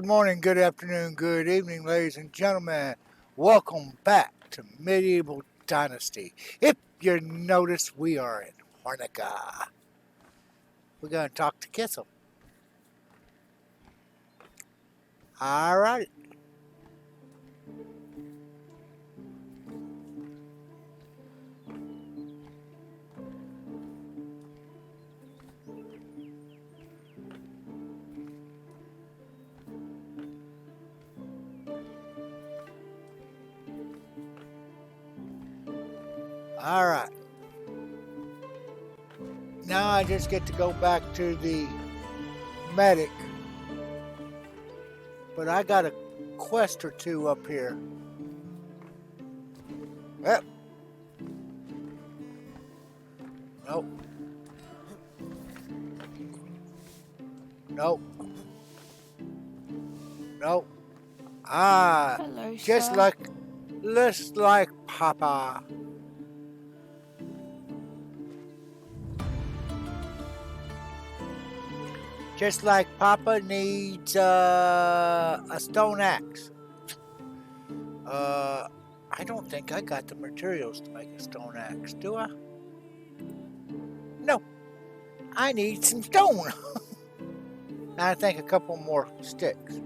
Good morning, good afternoon, good evening, ladies and gentlemen. Welcome back to Medieval Dynasty. If you notice, we are in Hornica. We're going to talk to Kissel. All right. All right. Now I just get to go back to the medic. But I got a quest or two up here. Yep. Nope. Nope. Nope. Ah, Hello, just sir. like Papa. Just like Papa needs a stone axe. I don't think I got the materials to make a stone axe, do I? No, I need some stone. And I think a couple more sticks.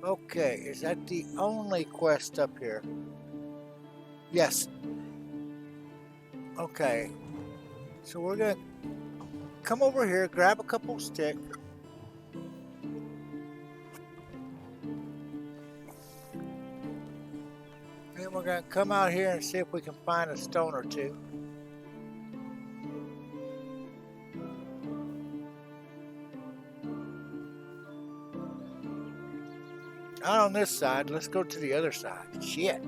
Okay, is that the only quest up here? Yes. Okay, so we're gonna come over here, grab a couple sticks. And we're gonna come out here and see if we can find a stone or two. Not on this side. Let's go to the other side. Shit.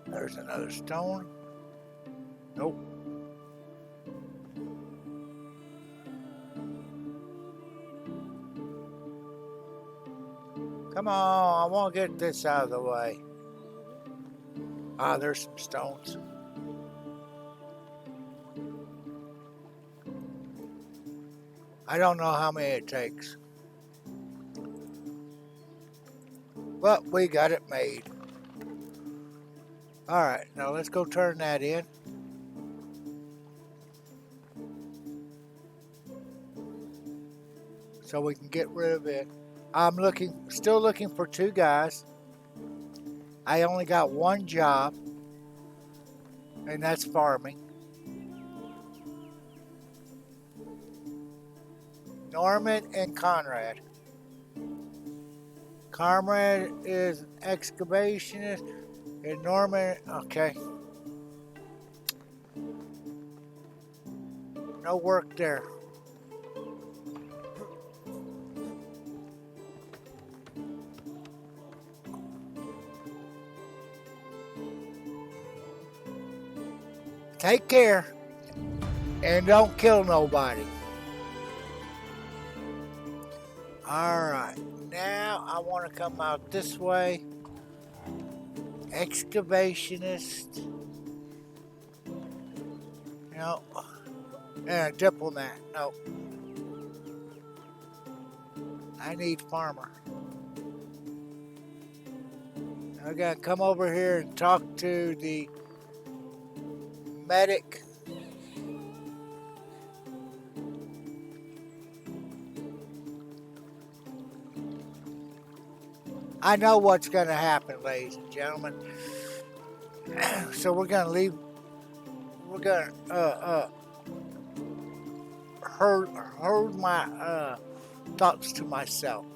There's another stone. Nope. Come on, I want to get this out of the way. Ah, there's some stones. I don't know how many it takes. But we got it made. Alright, now let's go turn that in. So we can get rid of it. I'm still looking for two guys. I only got one job, and that's farming. Norman and Conrad. Conrad is an excavationist, and Norman, okay. No work there. Take care and don't kill nobody. Alright, now I want to come out this way. Excavationist. No. And diplomat. No. I need farmer. I gotta come over here and talk to the medic. I know what's going to happen, ladies and gentlemen. So we're going to leave. We're going to herd my thoughts to myself.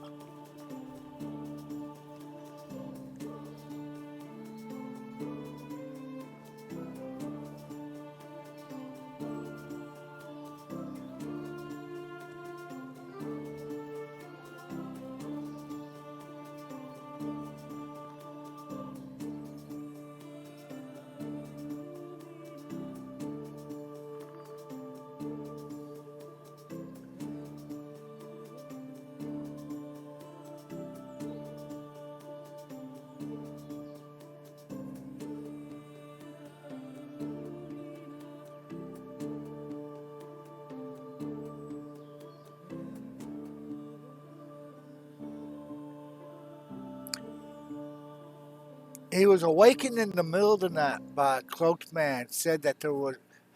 He was awakened in the middle of the night by a cloaked man. Said that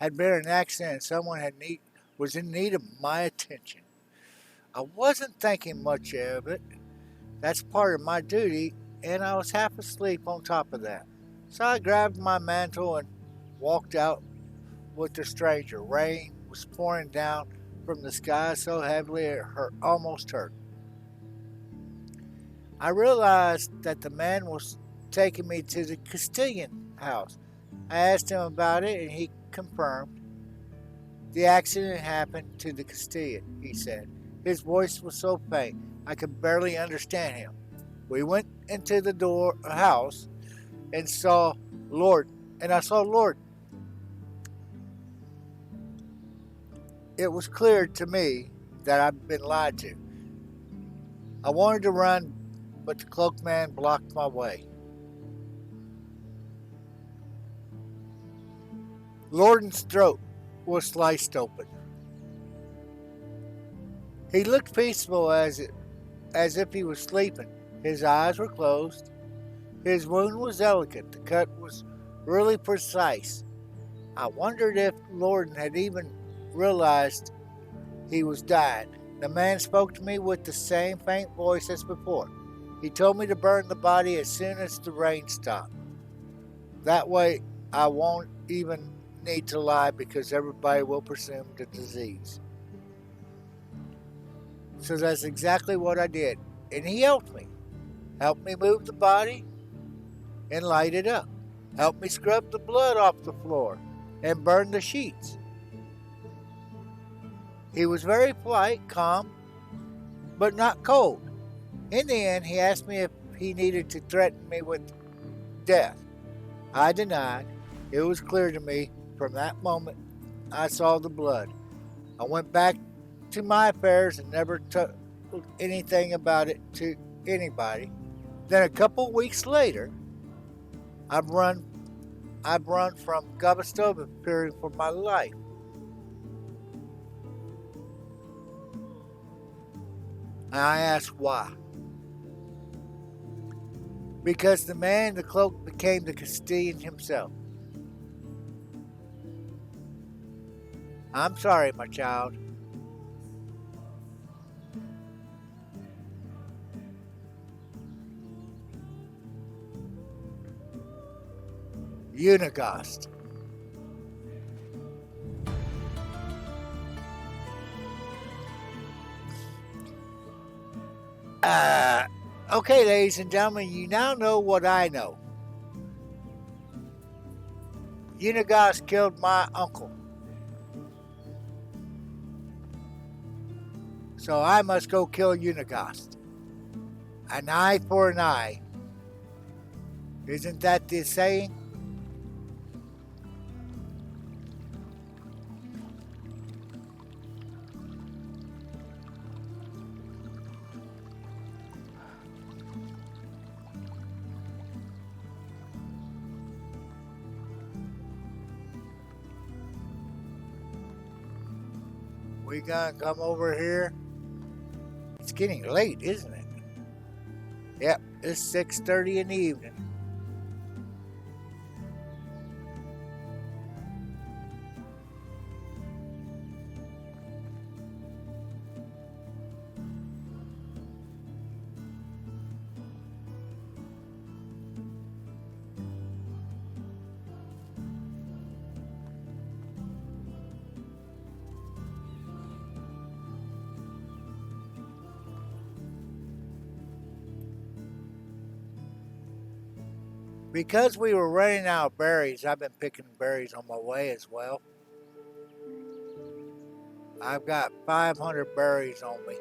had been an accident and someone was in need of my attention. I wasn't thinking much of it. That's part of my duty, and I was half asleep on top of that. So I grabbed my mantle and walked out with the stranger. Rain was pouring down from the sky so heavily it almost hurt. I realized that the man was taking me to the Castilian house. I asked him about it, and he confirmed the accident happened to the Castilian, he said. His voice was so faint I could barely understand him. We went into the house and saw Lord, and I saw Lord. It was clear to me that I'd been lied to. I wanted to run, but the cloaked man blocked my way. Lorden's throat was sliced open. He looked peaceful as if he was sleeping. His eyes were closed. His wound was delicate. The cut was really precise. I wondered if Lorden had even realized he was dying. The man spoke to me with the same faint voice as before. He told me to burn the body as soon as the rain stopped. That way I won't even need to lie because everybody will presume the disease. So that's exactly what I did. And he helped me. Helped me move the body and light it up. Helped me scrub the blood off the floor and burn the sheets. He was very polite, calm, but not cold. In the end, he asked me if he needed to threaten me with death. I denied. It was clear to me from that moment I saw the blood. I went back to my affairs and never told anything about it to anybody. Then a couple weeks later, I've run from Gabastova fearing for my life. And I asked why. Because the man in the cloak became the Castilian himself. I'm sorry, my child. Unigost. Uh, okay, ladies and gentlemen, you now know what I know. Unigost killed my uncle. So I must go kill Unigost. An eye for an eye. Isn't that the saying? We gonna come over here? It's getting late, isn't it? Yep, it's 6:30 in the evening. Because we were running out of berries, I've been picking berries on my way as well. I've got 500 berries on me.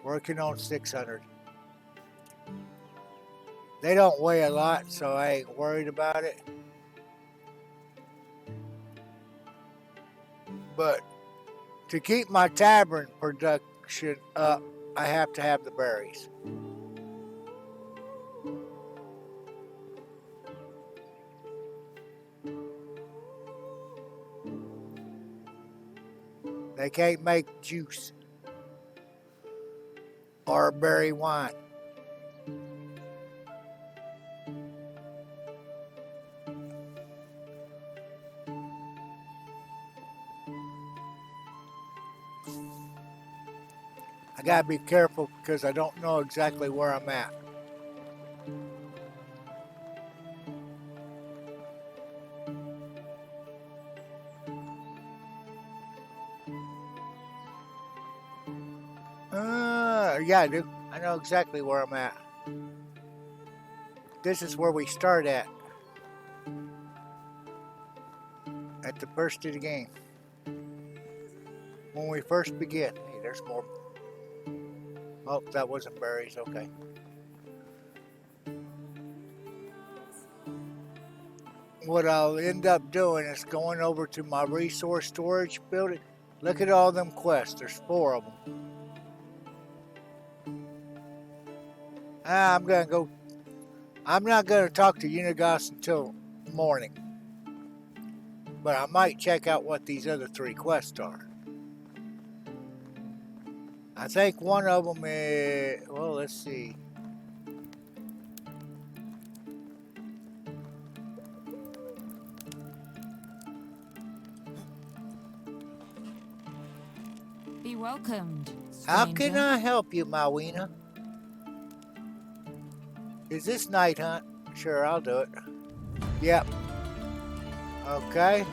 Working on 600. They don't weigh a lot, so I ain't worried about it. But to keep my tavern production up, I have to have the berries. They can't make juice or berry wine. I gotta be careful because I don't know exactly where I'm at. Yeah, I do. I know exactly where I'm at. This is where we start at the first of the game. When we first begin. Hey, there's more. Oh, that wasn't berries. Okay. What I'll end up doing is going over to my resource storage building. Look at all them quests. There's 4 of them. I'm gonna go. I'm not gonna talk to Unigost until morning, but I might check out what these other 3 quests are. I think one of them is. Well, let's see. Be welcomed, stranger. How can I help you, Mawina? Is this night hunt? Sure, I'll do it. Yep. Okay.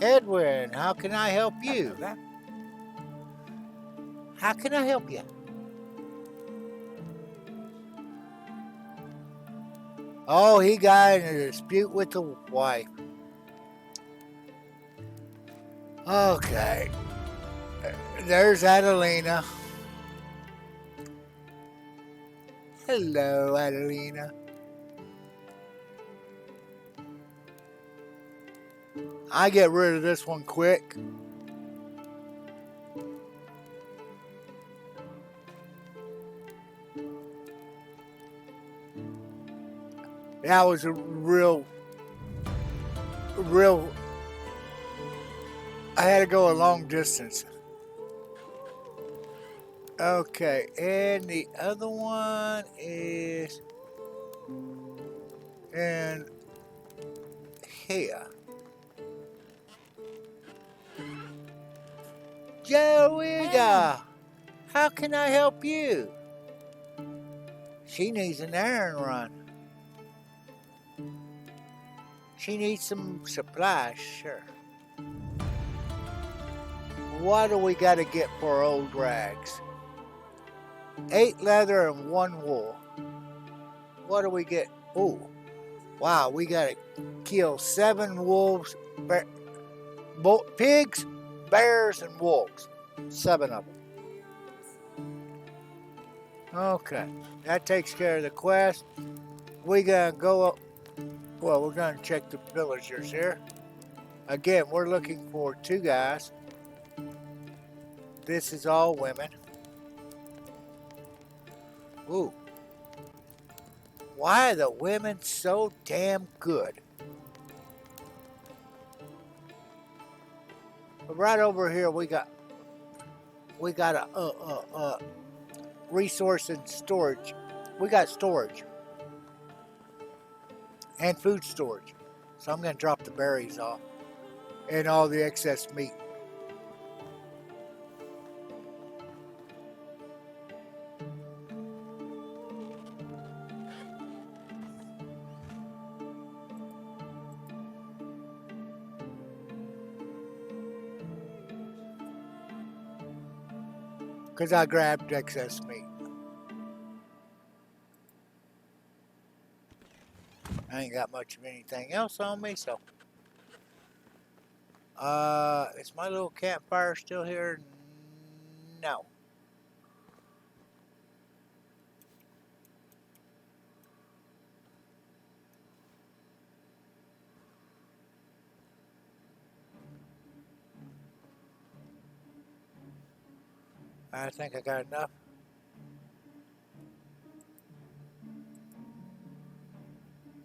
Edwin, how can I help you? How can I help you? Oh, he got in a dispute with the wife. Okay. There's Adelina. Hello, Adelina. I get rid of this one quick. That was a real. I had to go a long distance. Okay, and the other one is in here. Joeyga, how can I help you? She needs an errand run. She needs some supplies, sure. What do we got to get for old rags? 8 leather and 1 wool. What do we get? Oh, wow, we got to kill 7 wolves, pigs, bears, and wolves. 7 of them. Okay, that takes care of the quest. We gonna go up. Well, we're gonna check the villagers here. Again, we're looking for 2 guys. This is all women. Ooh. Why are the women so damn good? But right over here we got a resource and storage. We got storage and food storage. So I'm gonna drop the berries off and all the excess meat. Because I grabbed excess meat. I ain't got much of anything else on me, so. Is my little campfire still here? No. I think I got enough.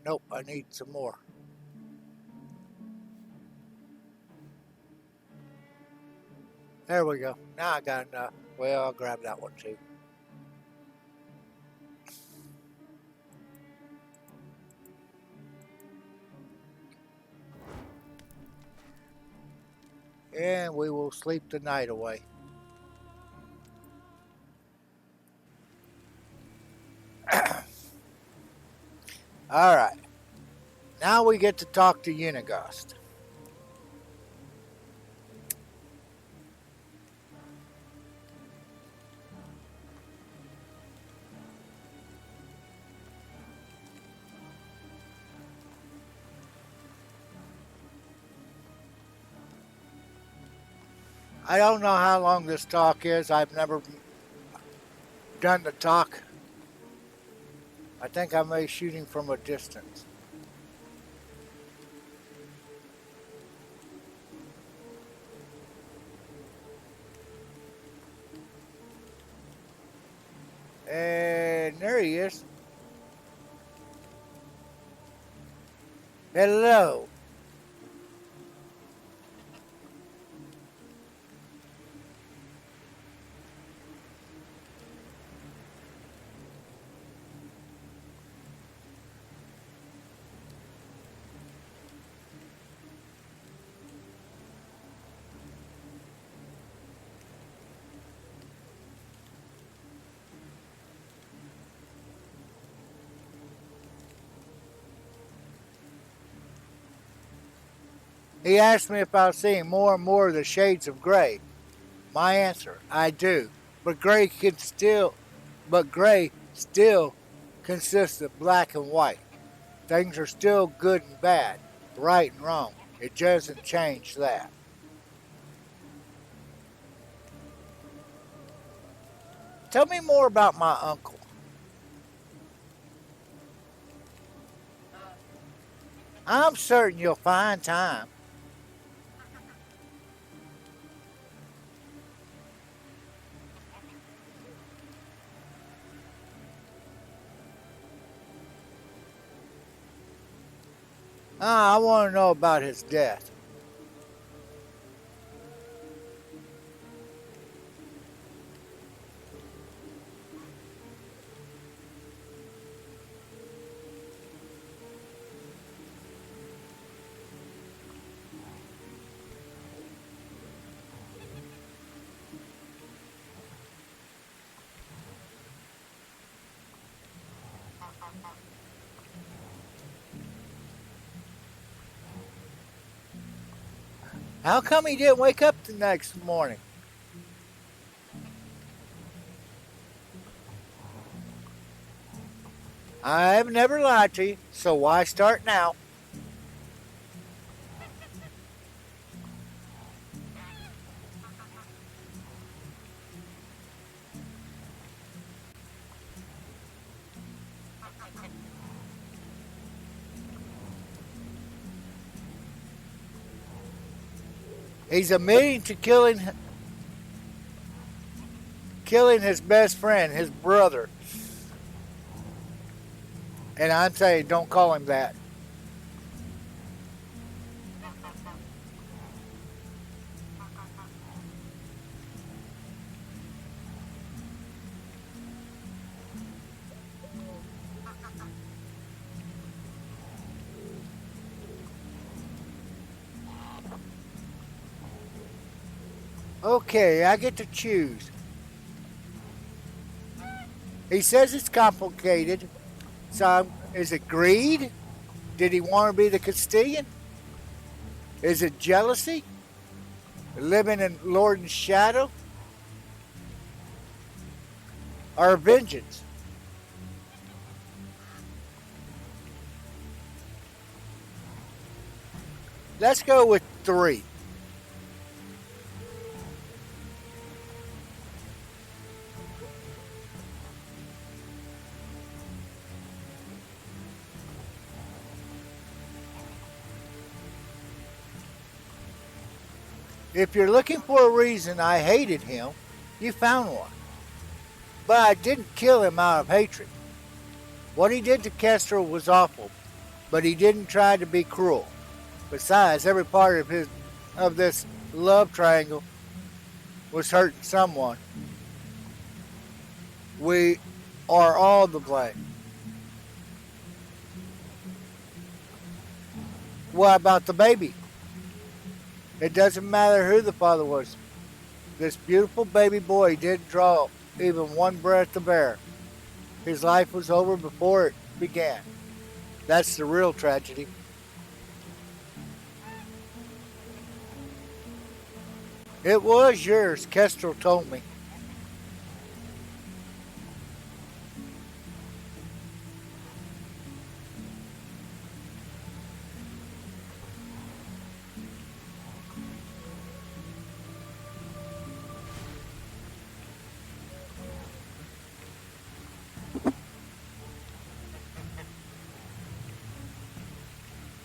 Nope, I need some more. There we go. Now I got enough. Well, I'll grab that one too. And we will sleep the night away. All right. Now we get to talk to Unigost. I don't know how long this talk is. I've never done the talk. I think I may shoot him from a distance. And there he is. Hello. He asked me if I was seeing more and more of the shades of gray. My answer, I do. But gray still consists of black and white. Things are still good and bad, right and wrong. It doesn't change that. Tell me more about my uncle. I'm certain you'll find time. I want to know about his death. How come he didn't wake up the next morning? I've never lied to you, so why start now? He's admitting to killing his best friend, his brother. And I'm saying, don't call him that. Okay, I get to choose. He says it's complicated. So, is it greed? Did he want to be the Castilian? Is it jealousy? Living in Lord's shadow? Or vengeance? Let's go with 3. If you're looking for a reason I hated him, You found one. But I didn't kill him out of hatred. What he did to Kestrel was awful, but he didn't try to be cruel. Besides, every part of this love triangle was hurting someone. We are all to blame. What about the baby? It doesn't matter who the father was. This beautiful baby boy didn't draw even one breath to bear. His life was over before it began. That's the real tragedy. It was yours, Kestrel told me.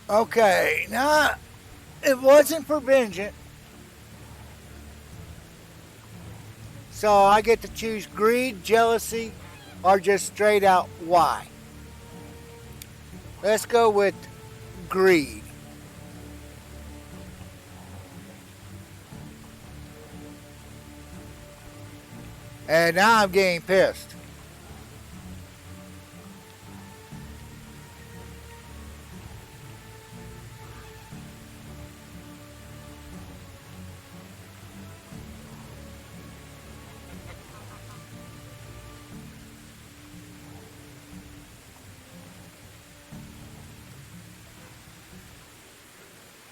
Okay, now it wasn't for vengeance, so I get to choose greed, jealousy, or just straight out why. Let's go with greed. And now I'm getting pissed.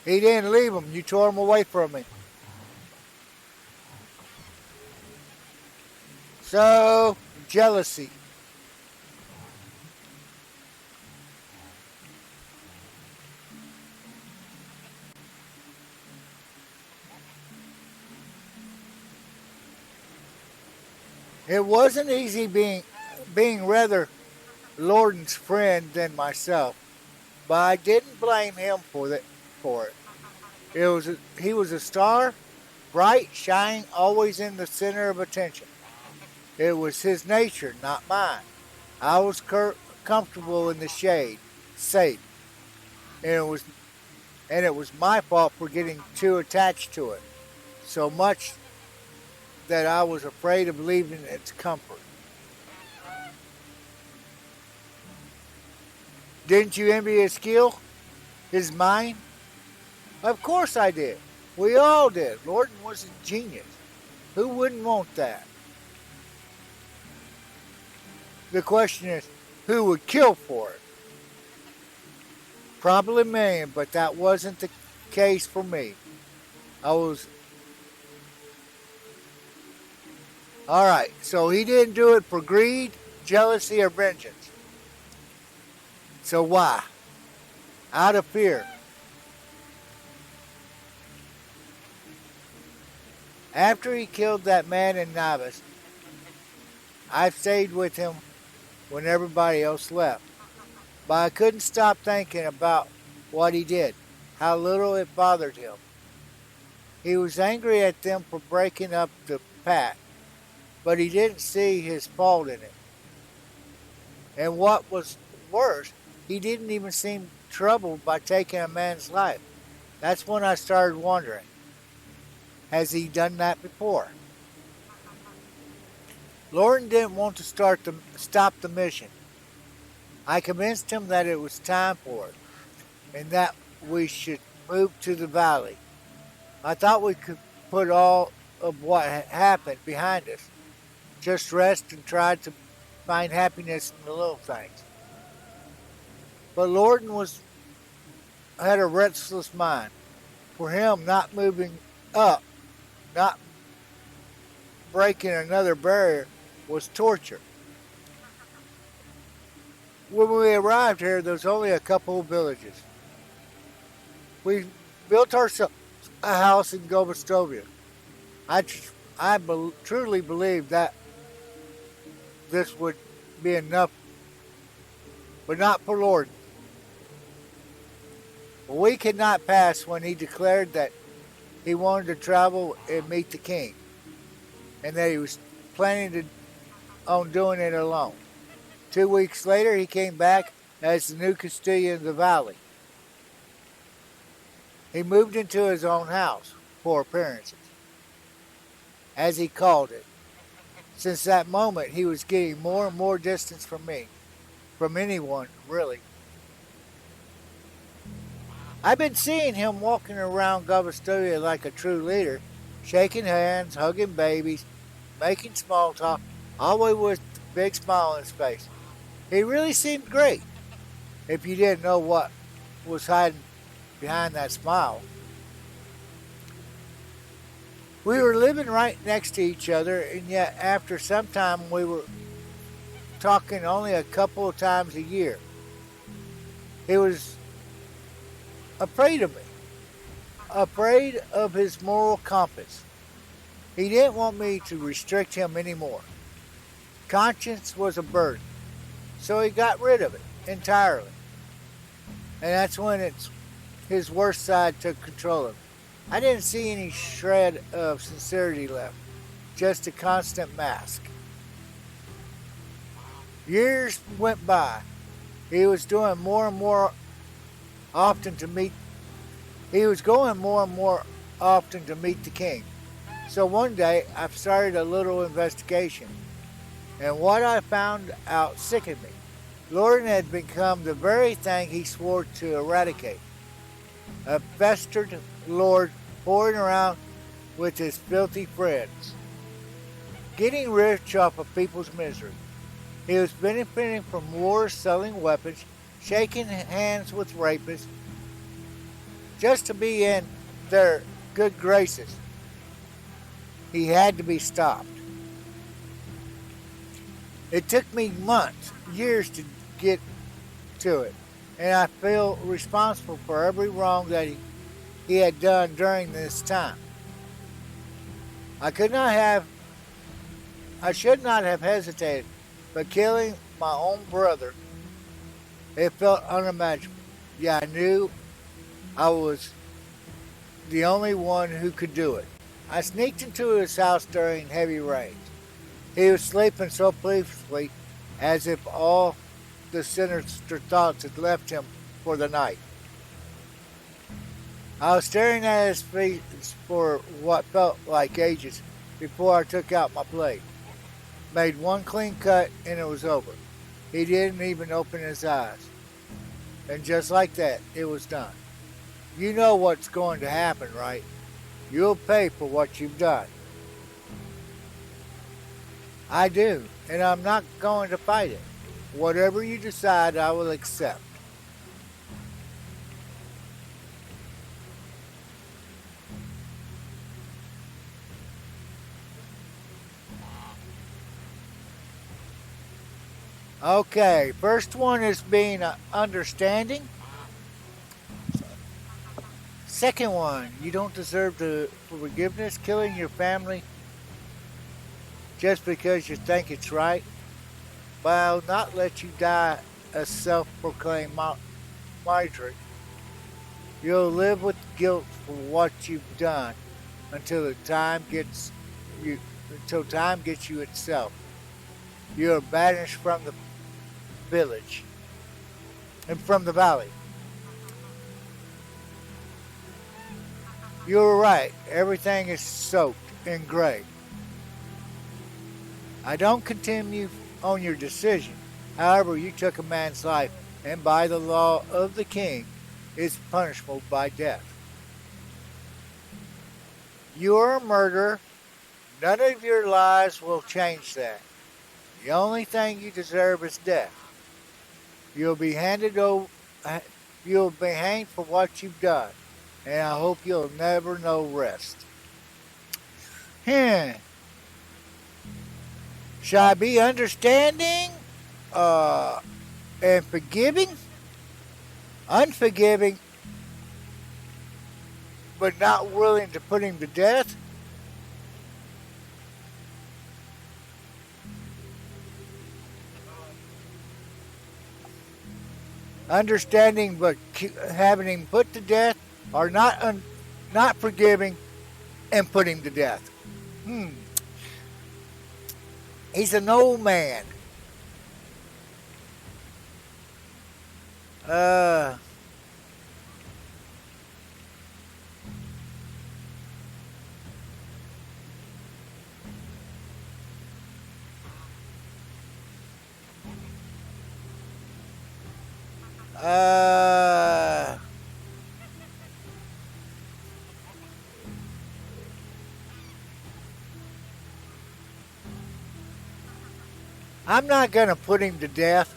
He didn't leave him. You tore him away from me. So, jealousy. It wasn't easy being rather Lorden's friend than myself, but I didn't blame him for it. He was a star, bright, shining, always in the center of attention. It was his nature, not mine. I was comfortable in the shade, safe, and it was my fault for getting too attached to it, so much that I was afraid of leaving its comfort. Didn't you envy his skill, his mind? Of course I did. We all did. Lorden was a genius. Who wouldn't want that? The question is, who would kill for it? Probably me, but that wasn't the case for me. I was... Alright, so he didn't do it for greed, jealousy, or vengeance. So why? Out of fear. After he killed that man in Navis, I stayed with him when everybody else left. But I couldn't stop thinking about what he did, how little it bothered him. He was angry at them for breaking up the pact, but he didn't see his fault in it. And what was worse, he didn't even seem troubled by taking a man's life. That's when I started wondering, has he done that before? Lorden didn't want to stop the mission. I convinced him that it was time for it, and that we should move to the valley. I thought we could put all of what had happened behind us, just rest and try to find happiness in the little things. But Lorden had a restless mind. For him, not moving up, not breaking another barrier, was torture. When we arrived here, there was only a couple of villages. We built ourselves a house in Govastovia. Truly believed that this would be enough, but not for Lord. A week had not passed when he declared that he wanted to travel and meet the king. and that he was on doing it alone. 2 weeks later, he came back as the new custodian of the valley. He moved into his own house for appearances, as he called it. Since that moment, he was getting more and more distance from me, from anyone, really. I've been seeing him walking around Galveston like a true leader, shaking hands, hugging babies, making small talk, always with a big smile on his face. He really seemed great, if you didn't know what was hiding behind that smile. We were living right next to each other, and yet after some time we were talking only a couple of times a year. He was afraid of me, afraid of his moral compass. He didn't want me to restrict him anymore. Conscience was a burden, so he got rid of it entirely. And that's when his worst side took control of him. I didn't see any shred of sincerity left, just a constant mask. Years went by. He was doing more and more often to meet. He was going more and more often to meet the king. So one day I started a little investigation, and what I found out sickened me. Lauren had become the very thing he swore to eradicate. A festered lord pouring around with his filthy friends, getting rich off of people's misery. He was benefiting from wars, selling weapons, shaking hands with rapists, just to be in their good graces. He had to be stopped. It took me months, years to get to it, and I feel responsible for every wrong that he had done during this time. I should not have hesitated, but killing my own brother, it felt unimaginable. Yeah, I knew I was the only one who could do it. I sneaked into his house during heavy rains. He was sleeping so peacefully as if all the sinister thoughts had left him for the night. I was staring at his face for what felt like ages before I took out my blade. Made one clean cut and it was over. He didn't even open his eyes. And just like that, it was done. You know what's going to happen, right? You'll pay for what you've done. I do, and I'm not going to fight it. Whatever you decide, I will accept. Okay, first one is being understanding. Second one, you don't deserve forgiveness, killing your family just because you think it's right. But I'll not let you die a self-proclaimed martyr. You'll live with guilt for what you've done until time gets you itself. You are banished from the village and from the valley. You were right. Everything is soaked in gray. I don't condemn you on your decision. However, you took a man's life, and by the law of the king, is punishable by death. You are a murderer. None of your lies will change that. The only thing you deserve is death. You'll be You'll be hanged for what you've done, and I hope you'll never know rest. Hmm. Shall I be understanding, and forgiving, unforgiving, but not willing to put him to death? Understanding but having him put to death, or not forgiving and put him to death? He's an old man. Uh, uh, I'm not going to put him to death.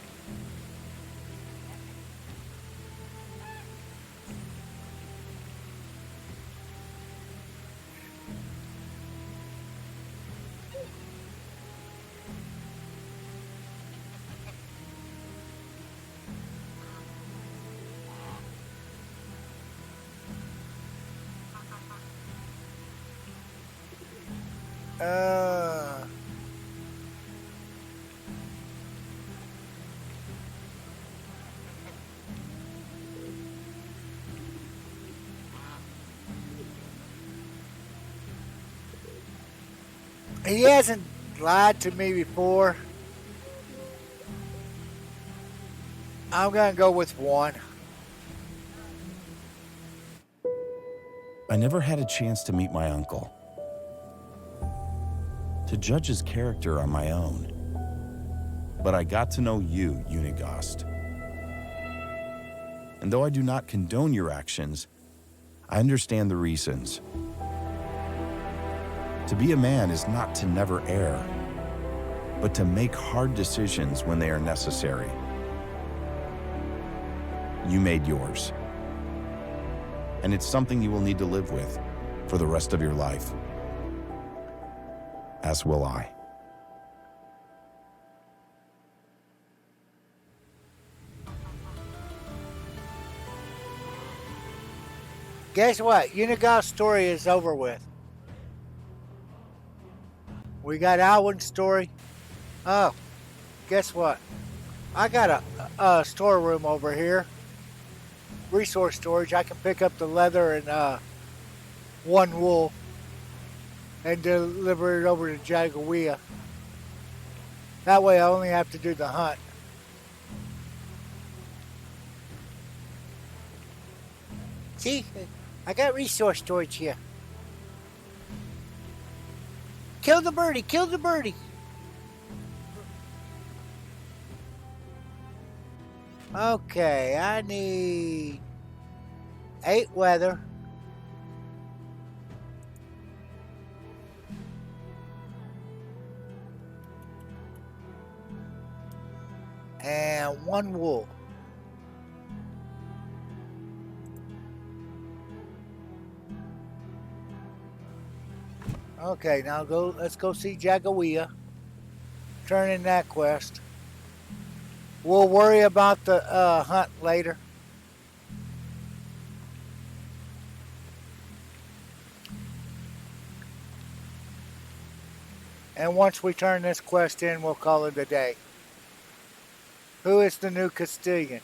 Uh, he hasn't lied to me before. I'm going to go with one. I never had a chance to meet my uncle, to judge his character on my own. But I got to know you, Unigost. And though I do not condone your actions, I understand the reasons. To be a man is not to never err, but to make hard decisions when they are necessary. You made yours. And it's something you will need to live with for the rest of your life. As will I. Guess what? Unigost's story is over with. We got Alwyn's story. Oh, guess what? I got a storeroom over here. Resource storage. I can pick up the leather and one wool and deliver it over to Jagawea. That way I only have to do the hunt. See? I got resource storage here. Kill the birdie! Kill the birdie! Okay, I need 8 weather. And 1 wool. Okay, now let's go see Jagawea. Turn in that quest. We'll worry about the hunt later. And once we turn this quest in, we'll call it a day. Who is the new Castilian?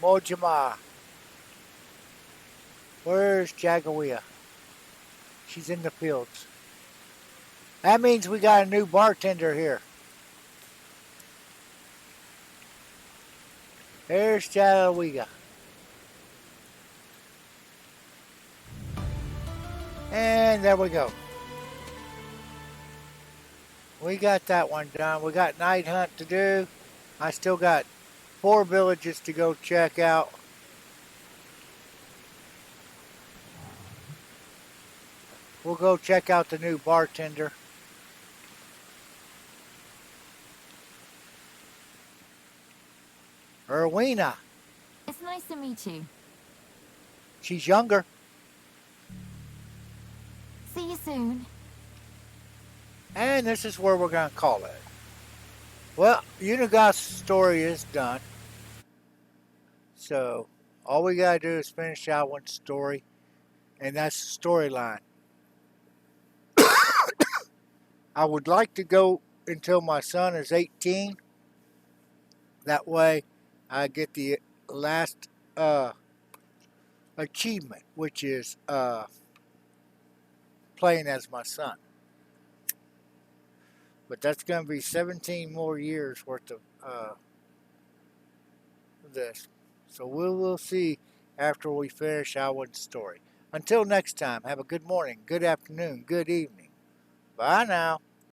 Mojama. Where's Jagawea? She's in the fields. That means we got a new bartender here. There's Jagawea. And there we go. We got that one done. We got night hunt to do. I still got 4 villages to go check out. We'll go check out the new bartender. Erwina. It's nice to meet you. She's younger. See you soon. And this is where we're going to call it. Well, Unigost's story is done. So, all we got to do is finish out one story. And that's the storyline. I would like to go until my son is 18. That way, I get the last achievement, which is playing as my son. But that's going to be 17 more years worth of this. So we will see after we finish Alwyn's story. Until next time, have a good morning, good afternoon, good evening. Bye now.